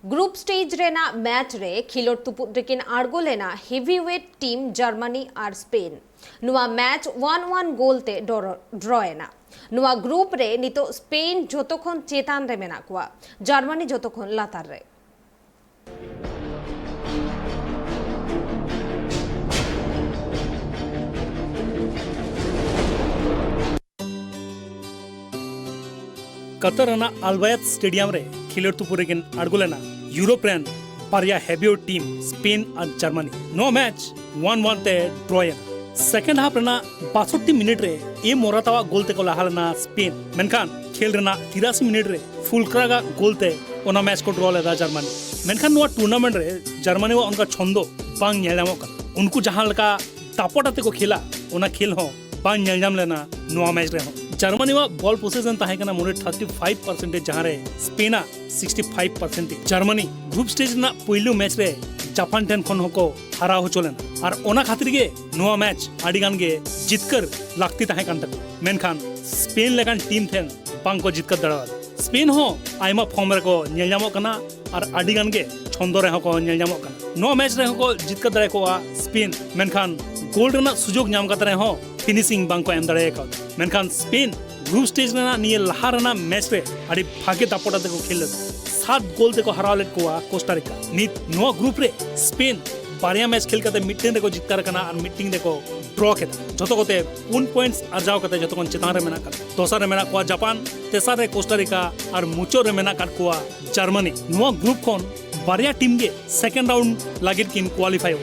group stage Raina match रे खिलोड़ तुपुद रेकिन आड़गो लेना heavyweight team Germany और स्पेन नुआ मैच 1-1 गोल ते ड्रॉ एना नुआ ग्रुप रे नितो स्पेन जोतोखन चेतान रे मेना कुआ जर्मनी जोतोखन लातार रे कतर अल्बायत स्टेडियम रे खिलोड़ तुपुरेकिन आड़गोलेना यूरोप रेन पारिया हेवियो टीम स्पेन और जर्मनी नो मैच 1-1 ते ड्रॉ एना सेकंड हाफ रेना 62 मिनट रे ए मोरातावा गोल ते को लाहालना स्पेन मेनखान खेल रेना 83 मिनट रे फुलक्रागा गोल ते ओना मैच को ड्रॉ लेदा जर्मनी मेनखान नुआ टूर्नामेंट रे जर्मनी वा उनका छंदो बांग नेलमो कन उनको जहां लका तापोटाते को खेला ओना खेल हो बांग नेलजाम लेना नुआ मैच रे हो जर्मनी वा बॉल पोसेशन ताहे कना मोरे 35% जहां रे स्पेन 65% जर्मनी ग्रुप स्टेज ना पहिलो मैच रे जापान टेन खन होको हरा हो चलेन और ओना खातिर गे नुआ मैच आडिगान गे जितकर लागती ताहे कान तक मेनखान स्पेन लेकान टीम थेन बांग को जितकर दड़ावा स्पेन हो आइमा फॉर्म रे को नेलजामो कना और आडिगान गे छंदो रे को नेलजामो कना नुआ मैच रे को जितकर दड़े को स्पेन मेनखान गोल रेना सुजोग नाम कातरे हो फिनिशिंग बांग को एम दड़े का मेनखान स्पेन ग्रुप स्टेज रेना निये लहा रेना मैच रे आडी भागे दापोटा ते को खेल 7 गोल ते को हराव लेट को कोस्टारिका नित नो ग्रुप रे स्पेन बारिया मैच खेल कते मिटिंग रे को जितकार कना और मिटिंग रे को ड्रॉ केदा जतो कोते 1 पॉइंट्स अर्जाव कते जतो कोन चेतान रे मेना का दोसर रे मेना को जापान तेसर रे कोस्टारिका और मुचो रे मेना का को जर्मनी नो ग्रुप कोन बारिया टीम गे सेकंड राउंड लागिर किन क्वालिफाई